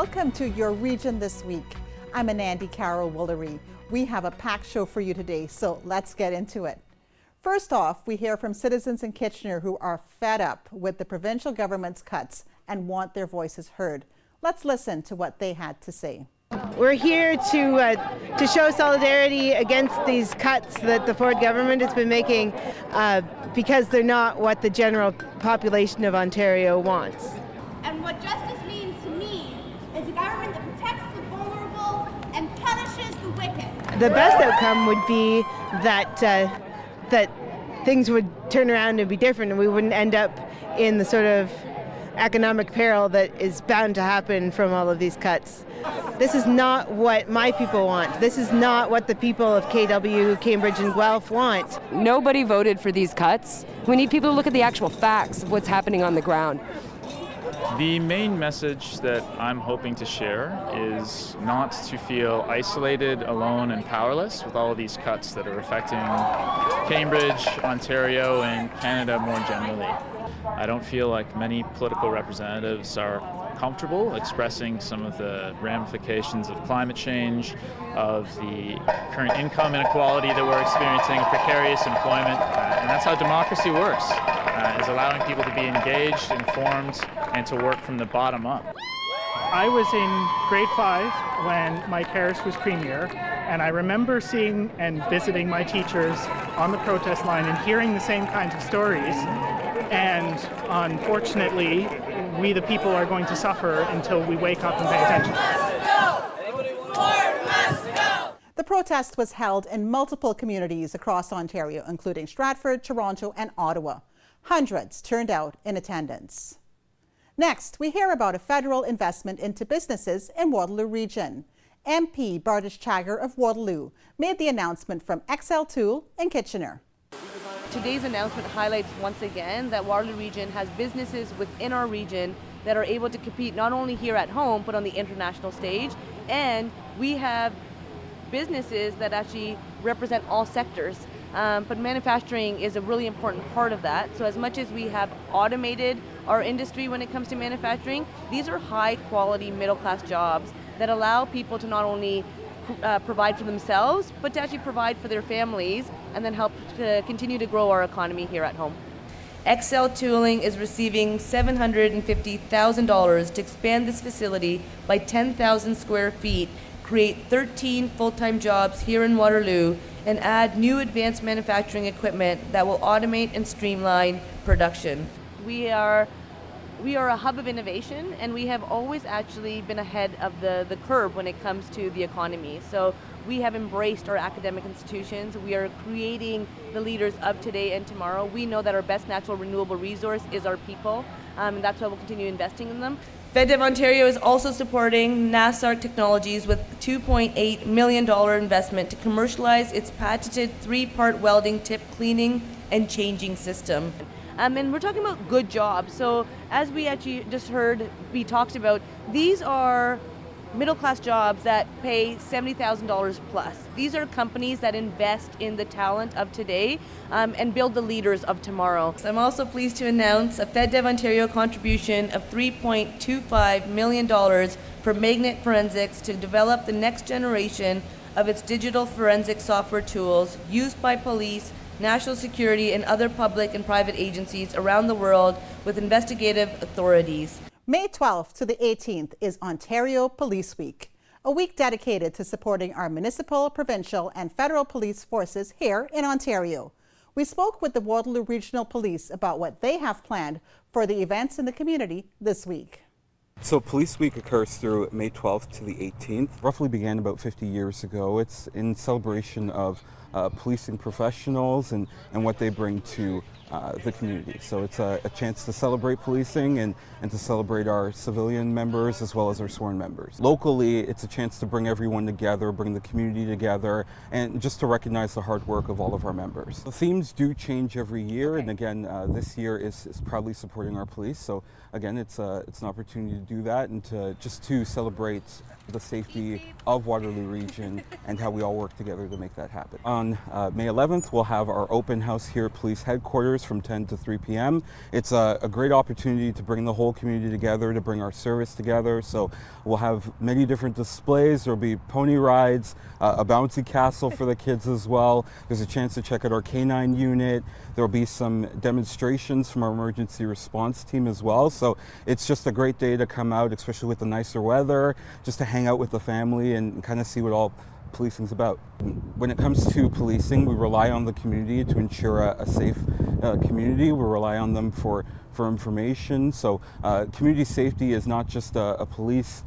Welcome to Your Region This Week. I'm Anandi Carol Woolery. We have a packed show for you today, so let's get into it. First off, we hear from citizens in Kitchener who are fed up with the provincial government's cuts and want their voices heard. Let's listen to what they had to say. We're here to show solidarity against these cuts that the Ford government has been making because they're not what the general population of Ontario wants. And what justice means to me is a government that protects the vulnerable and punishes the wicked. The best outcome would be that that things would turn around and be different, and we wouldn't end up in the sort of economic peril that is bound to happen from all of these cuts. This is not what my people want. This is not what the people of KW, Cambridge and Guelph want. Nobody voted for these cuts. We need people to look at the actual facts of what's happening on the ground. The main message that I'm hoping to share is not to feel isolated, alone, and powerless with all of these cuts that are affecting Cambridge, Ontario, and Canada more generally. I don't feel like many political representatives are comfortable expressing some of the ramifications of climate change, of the current income inequality that we're experiencing, precarious employment, and that's how democracy works, is allowing people to be engaged, informed, and to work from the bottom up. I was in grade 5 when Mike Harris was Premier, and I remember seeing and visiting my teachers on the protest line and hearing the same kinds of stories. And unfortunately, we the people are going to suffer until we wake up and pay attention. The protest was held in multiple communities across Ontario, including Stratford, Toronto, and Ottawa. Hundreds turned out in attendance. Next, we hear about a federal investment into businesses in Waterloo Region. MP Bardish Chagger of Waterloo made the announcement from XL Tool in Kitchener. Today's announcement highlights once again that Waterloo Region has businesses within our region that are able to compete not only here at home but on the international stage, and we have businesses that actually represent all sectors. But manufacturing is a really important part of that. So as much as we have automated our industry when it comes to manufacturing, these are high quality middle class jobs that allow people to not only provide for themselves, but to actually provide for their families and then help to continue to grow our economy here at home. XL Tooling is receiving $750,000 to expand this facility by 10,000 square feet, create 13 full-time jobs here in Waterloo, and add new advanced manufacturing equipment that will automate and streamline production. We are a hub of innovation, and we have always actually been ahead of the curve when it comes to the economy. So we have embraced our academic institutions. We are creating the leaders of today and tomorrow. We know that our best natural renewable resource is our people, and that's why we'll continue investing in them. FedDev Ontario is also supporting NASARC Technologies with $2.8 million investment to commercialize its patented 3-part welding tip cleaning and changing system. And we're talking about good jobs. So as we actually just heard be talked about, these are middle class jobs that pay $70,000 plus. These are companies that invest in the talent of today and build the leaders of tomorrow. I'm also pleased to announce a FedDev Ontario contribution of $3.25 million for Magnet Forensics to develop the next generation of its digital forensic software tools used by police, national security, and other public and private agencies around the world with investigative authorities. May 12th to the 18th is Ontario Police Week, a week dedicated to supporting our municipal, provincial, and federal police forces here in Ontario. We spoke with the Waterloo Regional Police about what they have planned for the events in the community this week. So Police Week occurs through May 12th to the 18th. Roughly began about 50 years ago. It's in celebration of policing professionals and what they bring to the community. So it's a chance to celebrate policing and to celebrate our civilian members as well as our sworn members. Locally, it's a chance to bring everyone together, bring the community together, and just to recognize the hard work of all of our members. The themes do change every year, and again, this year is proudly supporting our police. So again, it's an opportunity to do that and to celebrate the safety of Waterloo Region and how we all work together to make that happen. On May 11th, we'll have our open house here at Police Headquarters from 10 to 3 p.m. It's a great opportunity to bring the whole community together, to bring our service together. So we'll have many different displays. There'll be pony rides, a bouncy castle for the kids as well. There's a chance to check out our K9 unit. There'll be some demonstrations from our emergency response team as well. So it's just a great day to come out, especially with the nicer weather, just to hang out with the family and kind of see what all policing's about. When it comes to policing, we rely on the community to ensure a safe community. We rely on them for information. So community safety is not just a police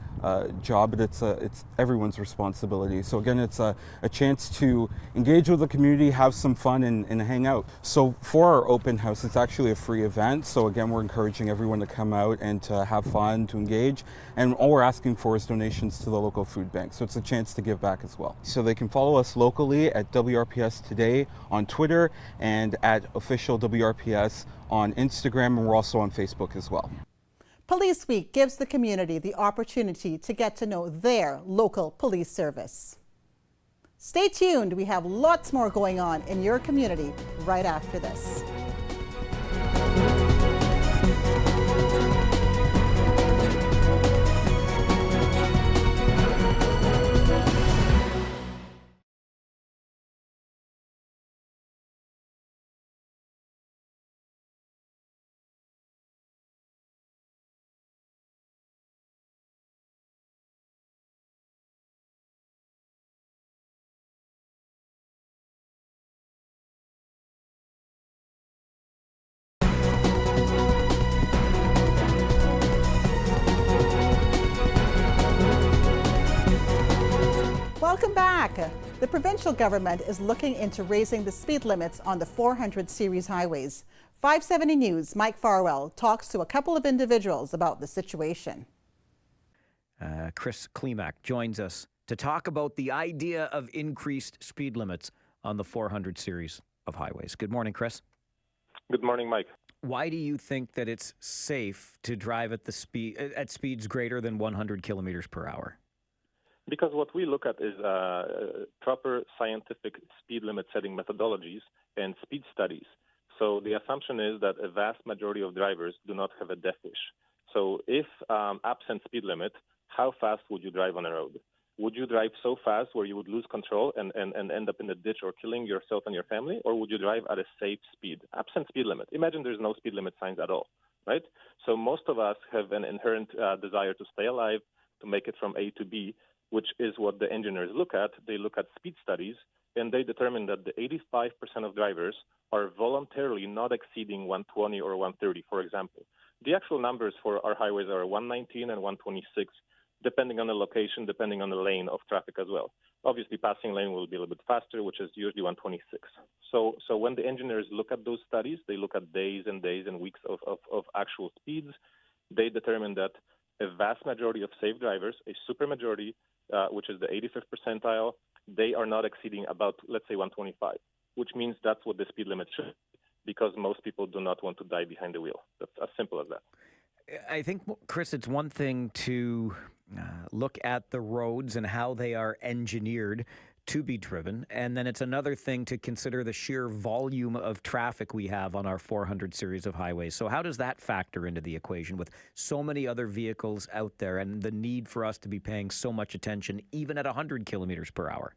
job, but it's everyone's responsibility. So again, it's a chance to engage with the community, have some fun, and hang out. So for our open house, it's actually a free event. So again, we're encouraging everyone to come out and to have fun, to engage. And all we're asking for is donations to the local food bank. So it's a chance to give back as well. So they can follow us locally at WRPS Today on Twitter and at official WRPS on Instagram, and we're also on Facebook as well. Police Week gives the community the opportunity to get to know their local police service. Stay tuned. We have lots more going on in your community right after this. Welcome back. The provincial government is looking into raising the speed limits on the 400 series highways. 570 News' Mike Farwell talks to a couple of individuals about the situation. Chris Klimak joins us to talk about the idea of increased speed limits on the 400 series of highways. Good morning, Chris. Good morning, Mike. Why do you think that it's safe to drive at speeds greater than 100 kilometers per hour? Because what we look at is proper scientific speed limit setting methodologies and speed studies. So the assumption is that a vast majority of drivers do not have a death wish. So if absent speed limit, how fast would you drive on a road? Would you drive so fast where you would lose control and end up in a ditch or killing yourself and your family? Or would you drive at a safe speed, absent speed limit? Imagine there's no speed limit signs at all, right? So most of us have an inherent desire to stay alive, to make it from A to B, which is what the engineers look at. They look at speed studies, and they determine that the 85% of drivers are voluntarily not exceeding 120 or 130, for example. The actual numbers for our highways are 119 and 126, depending on the location, depending on the lane of traffic as well. Obviously, passing lane will be a little bit faster, which is usually 126. So when the engineers look at those studies, they look at days and days and weeks of actual speeds. They determine that a vast majority of safe drivers, a super majority, which is the 85th percentile, they are not exceeding about, let's say, 125, which means that's what the speed limit should be, because most people do not want to die behind the wheel. That's as simple as that. I think, Chris, it's one thing to look at the roads and how they are engineered to be driven, and then it's another thing to consider the sheer volume of traffic we have on our 400 series of highways. So how does that factor into the equation with so many other vehicles out there and the need for us to be paying so much attention even at 100 kilometers per hour?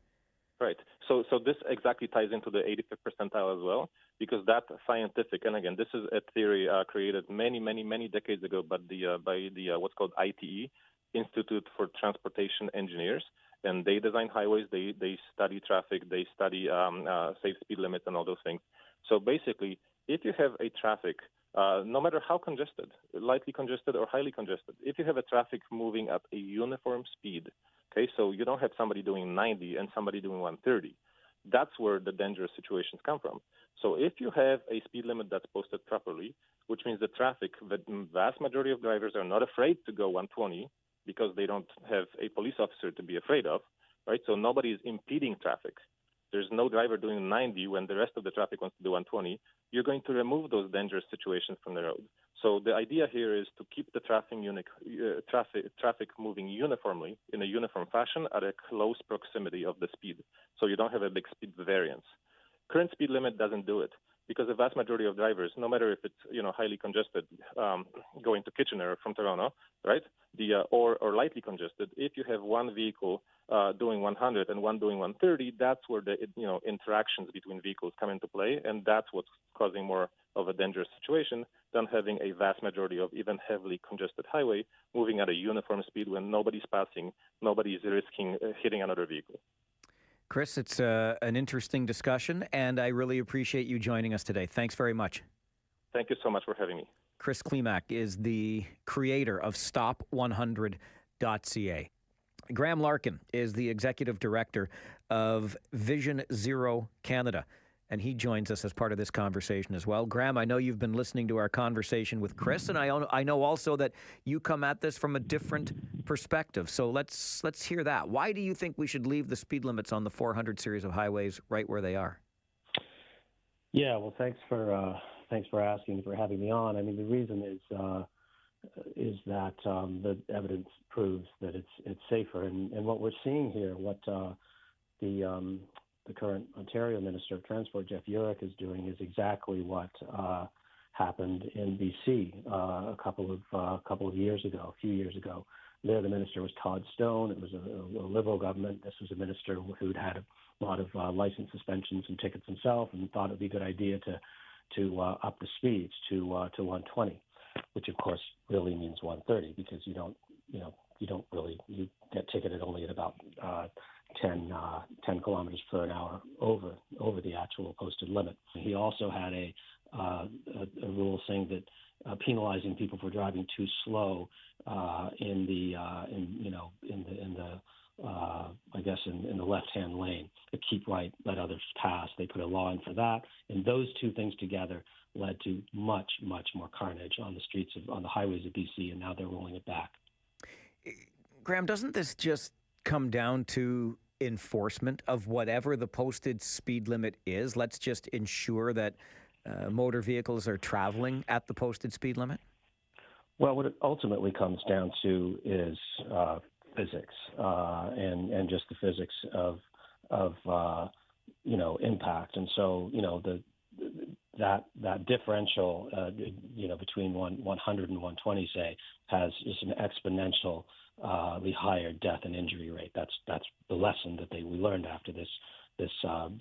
Right. So this exactly ties into the 85th percentile as well, because that scientific, and again, this is a theory created many decades ago by the what's called ITE, Institute for Transportation Engineers. And they design highways, they study traffic, they study safe speed limits and all those things. So basically, if you have a traffic, no matter how congested, lightly congested or highly congested, if you have a traffic moving at a uniform speed, okay, so you don't have somebody doing 90 and somebody doing 130, that's where the dangerous situations come from. So if you have a speed limit that's posted properly, which means the vast majority of drivers are not afraid to go 120, because they don't have a police officer to be afraid of, right? So nobody is impeding traffic. There's no driver doing 90 when the rest of the traffic wants to do 120. You're going to remove those dangerous situations from the road. So the idea here is to keep the traffic moving uniformly in a uniform fashion at a close proximity of the speed, so you don't have a big speed variance. Current speed limit doesn't do it because the vast majority of drivers, no matter if it's highly congested going to Kitchener from Toronto, right, or lightly congested, if you have one vehicle doing 100 and one doing 130, that's where the interactions between vehicles come into play, and that's what's causing more of a dangerous situation than having a vast majority of even heavily congested highway moving at a uniform speed when nobody's passing, nobody's risking hitting another vehicle. Chris, it's an interesting discussion, and I really appreciate you joining us today. Thanks very much. Thank you so much for having me. Chris Klimak is the creator of Stop100.ca. Graham Larkin is the executive director of Vision Zero Canada, and he joins us as part of this conversation as well. Graham, I know you've been listening to our conversation with Chris, and I know also that you come at this from a different perspective. So let's hear that. Why do you think we should leave the speed limits on the 400 series of highways right where they are? Yeah, well, thanks for asking, for having me on. I mean, the reason is that the evidence proves that it's safer, and what we're seeing here, what the current Ontario Minister of Transport, Jeff Urick, is doing is exactly what happened in BC a few years ago. There, the minister was Todd Stone. It was a Liberal government. This was a minister who'd had a lot of license suspensions and tickets himself, and thought it'd be a good idea to up the speeds to 120, which of course really means 130 because you get ticketed only at about 10 kilometers per hour over the actual posted limit. He also had a rule saying that penalizing people for driving too slow in the left-hand lane, to keep right, let others pass. They put a law in for that, and those two things together led to much more carnage on the streets on the highways of BC, and now they're rolling it back. Graham, doesn't this just come down to enforcement of whatever the posted speed limit is? Let's just ensure that motor vehicles are traveling at the posted speed limit? Well, what it ultimately comes down to is physics and just the physics of impact. And so, that differential, between 100 and 120, say, has just an exponential higher death and injury rate. That's the lesson that we learned after this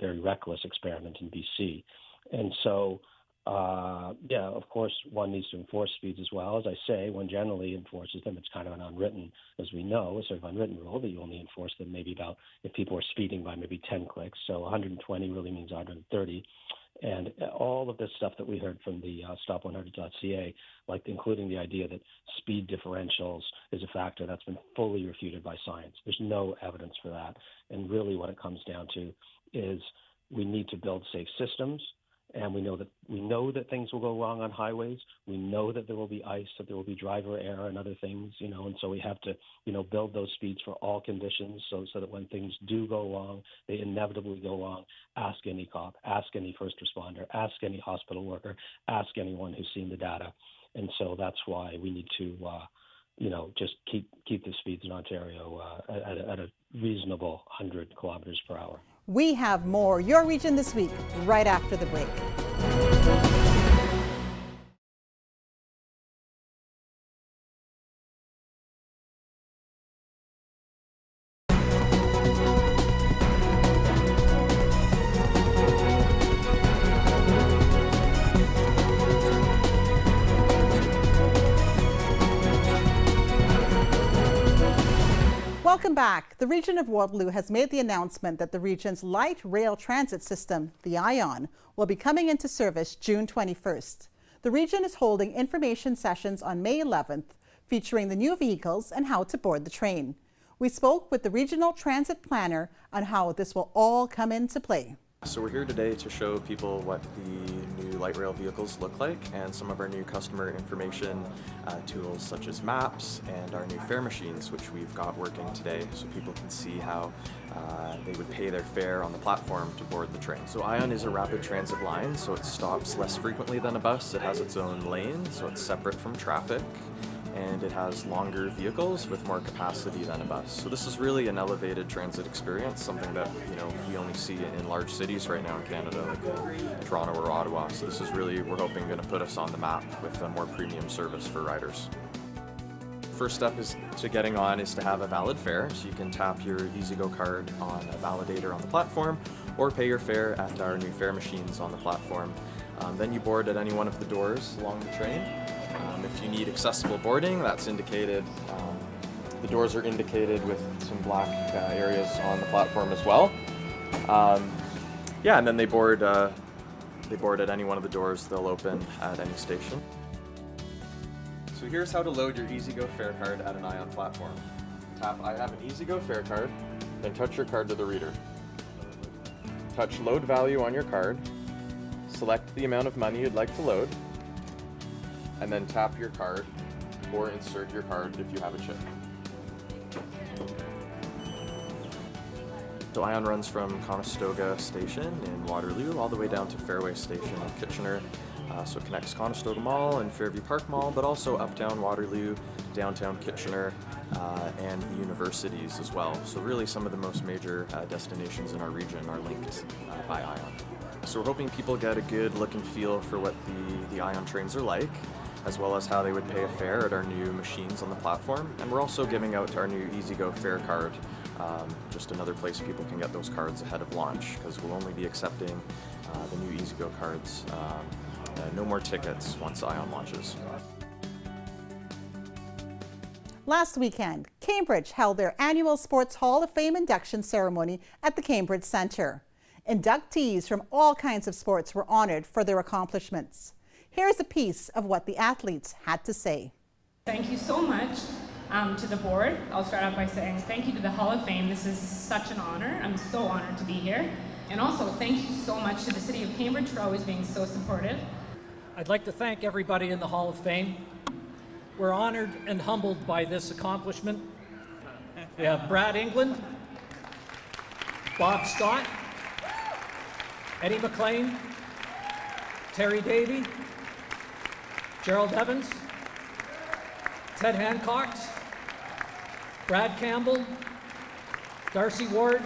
very reckless experiment in BC. And so, of course, one needs to enforce speeds as well. As I say, one generally enforces them. It's kind of an unwritten, as we know, a sort of unwritten rule that you only enforce them maybe about if people are speeding by maybe 10 clicks. So 120 really means 130. And all of this stuff that we heard from the Stop100.ca, like including the idea that speed differentials is a factor, that's been fully refuted by science. There's no evidence for that. And really what it comes down to is we need to build safe systems. And we know that things will go wrong on highways. We know that there will be ice, that there will be driver error and other things, and so we have to, build those speeds for all conditions so that when things do go wrong, they inevitably go wrong. Ask any cop, ask any first responder, ask any hospital worker, ask anyone who's seen the data. And so that's why we need to, just keep the speeds in Ontario at a reasonable 100 kilometers per hour. We have more Your Region This Week right after the break. Welcome back. The region of Waterloo has made the announcement that the region's light rail transit system, the ION, will be coming into service June 21st. The region is holding information sessions on May 11th, featuring the new vehicles and how to board the train. We spoke with the regional transit planner on how this will all come into play. So we're here today to show people what the new light rail vehicles look like, and some of our new customer information tools such as maps and our new fare machines, which we've got working today, so people can see how they would pay their fare on the platform to board the train. So ION is a rapid transit line, so it stops less frequently than a bus. It has its own lane, so it's separate from traffic, and it has longer vehicles with more capacity than a bus. So this is really an elevated transit experience, something that we only see in large cities right now in Canada, like Toronto or Ottawa. So this is really, we're hoping, going to put us on the map with a more premium service for riders. First step is to getting on is to have a valid fare, so you can tap your EasyGo card on a validator on the platform or pay your fare at our new fare machines on the platform. Then you board at any one of the doors along the train. If you need accessible boarding, that's indicated. The doors are indicated with some black areas on the platform as well. And then they board at any one of the doors. They'll open at any station. So here's how to load your EasyGo fare card at an ION platform. Tap I have an EasyGo fare card, then touch your card to the reader. Touch load value on your card, select the amount of money you'd like to load, and then tap your card or insert your card if you have a chip. So ION runs from Conestoga Station in Waterloo all the way down to Fairway Station in Kitchener. So it connects Conestoga Mall and Fairview Park Mall, but also uptown Waterloo, downtown Kitchener, and the universities as well. So really some of the most major destinations in our region are linked by ION. So we're hoping people get a good look and feel for what the ION trains are like, as well as how they would pay a fare at our new machines on the platform. And we're also giving out our new EasyGo fare card, just another place people can get those cards ahead of launch, because we'll only be accepting the new EasyGo cards. No more tickets once ION launches. Last weekend, Cambridge held their annual Sports Hall of Fame induction ceremony at the Cambridge Centre. Inductees from all kinds of sports were honored for their accomplishments. Here's a piece of what the athletes had to say. Thank you so much to the board. I'll start off by saying thank you to the Hall of Fame. This is such an honor. I'm so honored to be here. And also thank you so much to the City of Cambridge for always being so supportive. I'd like to thank everybody in the Hall of Fame. We're honored and humbled by this accomplishment. We have Brad England, Bob Scott, Eddie McLean, Terry Davey, Gerald Evans, Ted Hancock, Brad Campbell, Darcy Ward,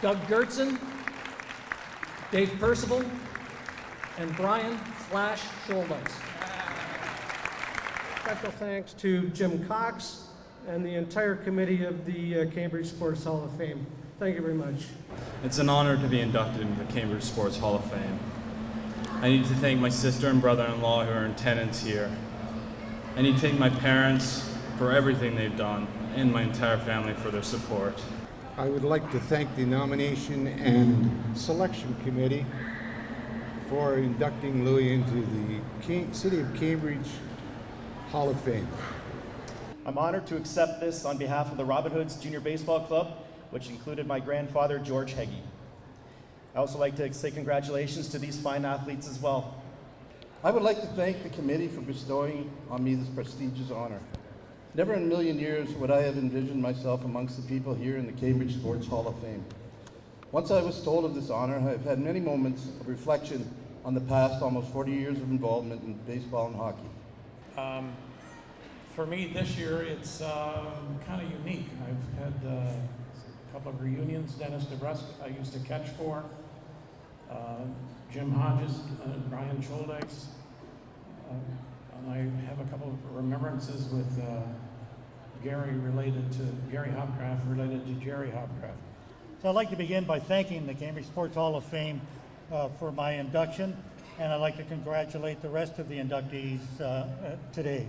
Doug Gertzen, Dave Percival, and Brian Flash Schuldice. Special thanks to Jim Cox and the entire committee of the Cambridge Sports Hall of Fame. Thank you very much. It's an honor to be inducted into the Cambridge Sports Hall of Fame. I need to thank my sister and brother-in-law who are in attendance here. I need to thank my parents for everything they've done, and my entire family for their support. I would like to thank the nomination and selection committee for inducting Louis into the City of Cambridge Hall of Fame. I'm honored to accept this on behalf of the Robin Hoods Junior Baseball Club, which included my grandfather, George Heggie. I also like to say congratulations to these fine athletes as well. I would like to thank the committee for bestowing on me this prestigious honor. Never in a million years would I have envisioned myself amongst the people here in the Cambridge Sports Hall of Fame. Once I was told of this honor, I've had many moments of reflection on the past almost 40 years of involvement in baseball and hockey. For me this year, it's kind of unique. I've had a couple of reunions. Dennis DeBrusque I used to catch for. Jim Hodges, Brian Schuldice. And I have a couple of remembrances with Gary Hopcraft related to Jerry Hopcraft. So I'd like to begin by thanking the Cambridge Sports Hall of Fame for my induction, and I'd like to congratulate the rest of the inductees today.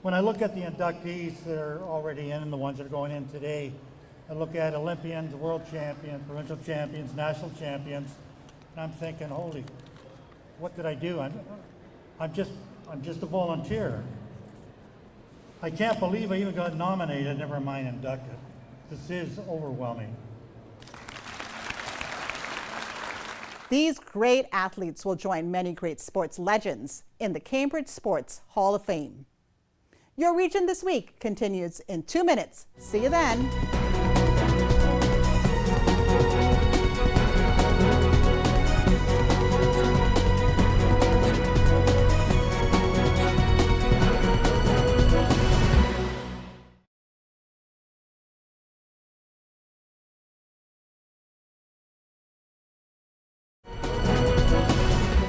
When I look at the inductees that are already in and the ones that are going in today, I look at Olympians, world champions, provincial champions, national champions, and I'm thinking, holy, what did I do? I'm just a volunteer. I can't believe I even got nominated, never mind inducted. This is overwhelming. These great athletes will join many great sports legends in the Cambridge Sports Hall of Fame. Your Region This Week continues in 2 minutes. See you then.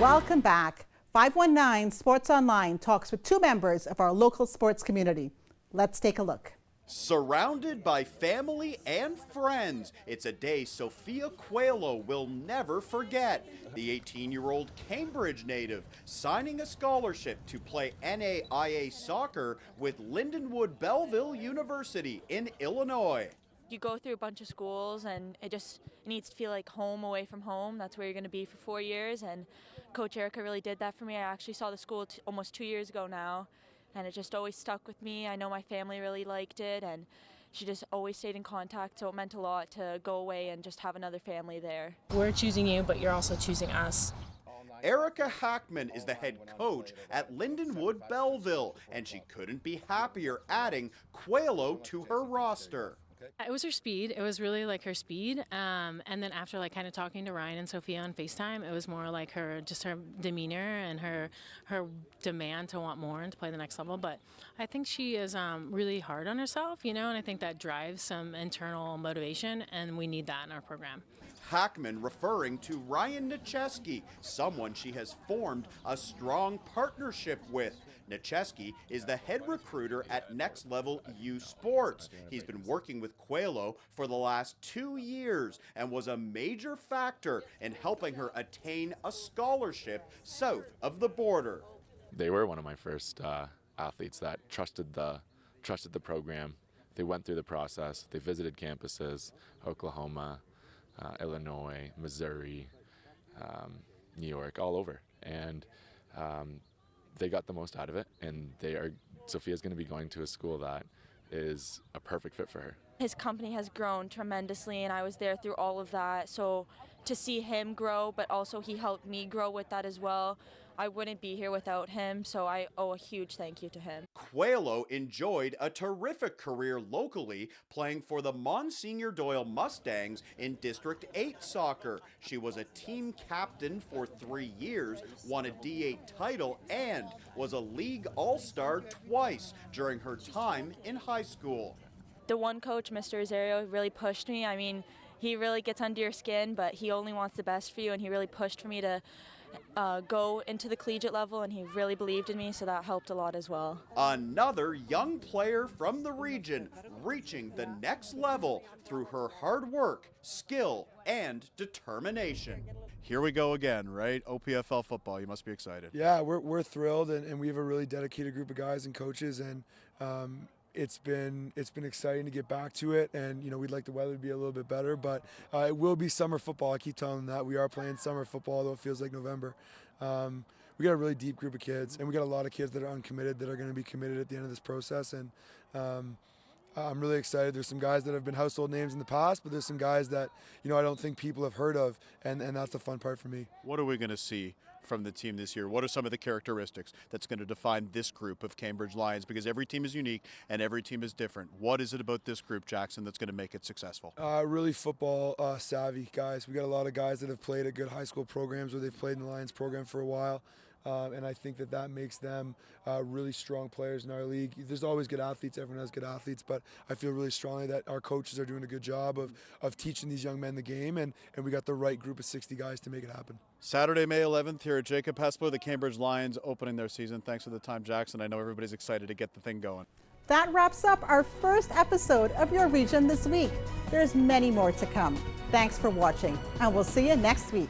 Welcome back. 519 Sports Online talks with 2 members of our local sports community. Let's take a look. Surrounded by family and friends, it's a day Sophia Coeliho will never forget. The 18-year-old Cambridge native signing a scholarship to play NAIA soccer with Lindenwood Belleville University in Illinois. You go through a bunch of schools and it needs to feel like home away from home. That's where you're going to be for 4 years, and Coach Erica really did that for me. I actually saw the school almost 2 years ago now, and it just always stuck with me. I know my family really liked it, and she just always stayed in contact, so it meant a lot to go away and just have another family there. We're choosing you, but you're also choosing us. Erica Hackman is the head coach at Lindenwood Belleville, and she couldn't be happier adding Coeliho to her roster. It was her speed. It was really like her speed. And then after like kind of talking to Ryan and Sophia on FaceTime, it was more like her demeanor and her demand to want more and to play the next level. But I think she is really hard on herself, and I think that drives some internal motivation, and we need that in our program. Hackman referring to Ryan Nicheski, someone she has formed a strong partnership with. Nicheski is the head recruiter at Next Level U Sports. He's been working with Coeliho for the last 2 years and was a major factor in helping her attain a scholarship south of the border. They were one of my first athletes that trusted the program. They went through the process. They visited campuses, Oklahoma, Illinois, Missouri, New York, all over. And they got the most out of it, and Sophia's going to be going to a school that is a perfect fit for her. His company has grown tremendously, and I was there through all of that. So to see him grow, but also he helped me grow with that as well. I wouldn't be here without him, so I owe a huge thank you to him. Coeliho enjoyed a terrific career locally, playing for the Monsignor Doyle Mustangs in District 8 soccer. She was a team captain for 3 years, won a D8 title, and was a league all-star twice during her time in high school. The one coach, Mr. Rosario, really pushed me. I mean, he really gets under your skin, but he only wants the best for you, and he really pushed for me to go into the collegiate level, and he really believed in me, so that helped a lot as well. Another young player from the region reaching the next level through her hard work, skill, and determination. Here we go again, right? OPFL football, you must be excited. Yeah, we're thrilled, and we have a really dedicated group of guys and coaches, and it's been exciting to get back to it, and we'd like the weather to be a little bit better, but it will be summer football. I keep telling them that we are playing summer football, though it feels like November. We got a really deep group of kids, and we got a lot of kids that are uncommitted that are going to be committed at the end of this process, and I'm really excited. There's some guys that have been household names in the past, but there's some guys that I don't think people have heard of, and that's the fun part for me. What are we going to see from the team this year? What are some of the characteristics that's going to define this group of Cambridge Lions? Because every team is unique and every team is different. What is it about this group, Jackson, that's going to make it successful? Really football savvy guys. We got a lot of guys that have played at good high school programs, or they've played in the Lions program for a while. And I think that makes them really strong players in our league. There's always good athletes. Everyone has good athletes, but I feel really strongly that our coaches are doing a good job of teaching these young men the game, and we got the right group of 60 guys to make it happen. Saturday, May 11th here at Jacob Hespeler, the Cambridge Lions opening their season. Thanks for the time, Jackson. I know everybody's excited to get the thing going. That wraps up our first episode of Your Region This Week. There's many more to come. Thanks for watching, and we'll see you next week.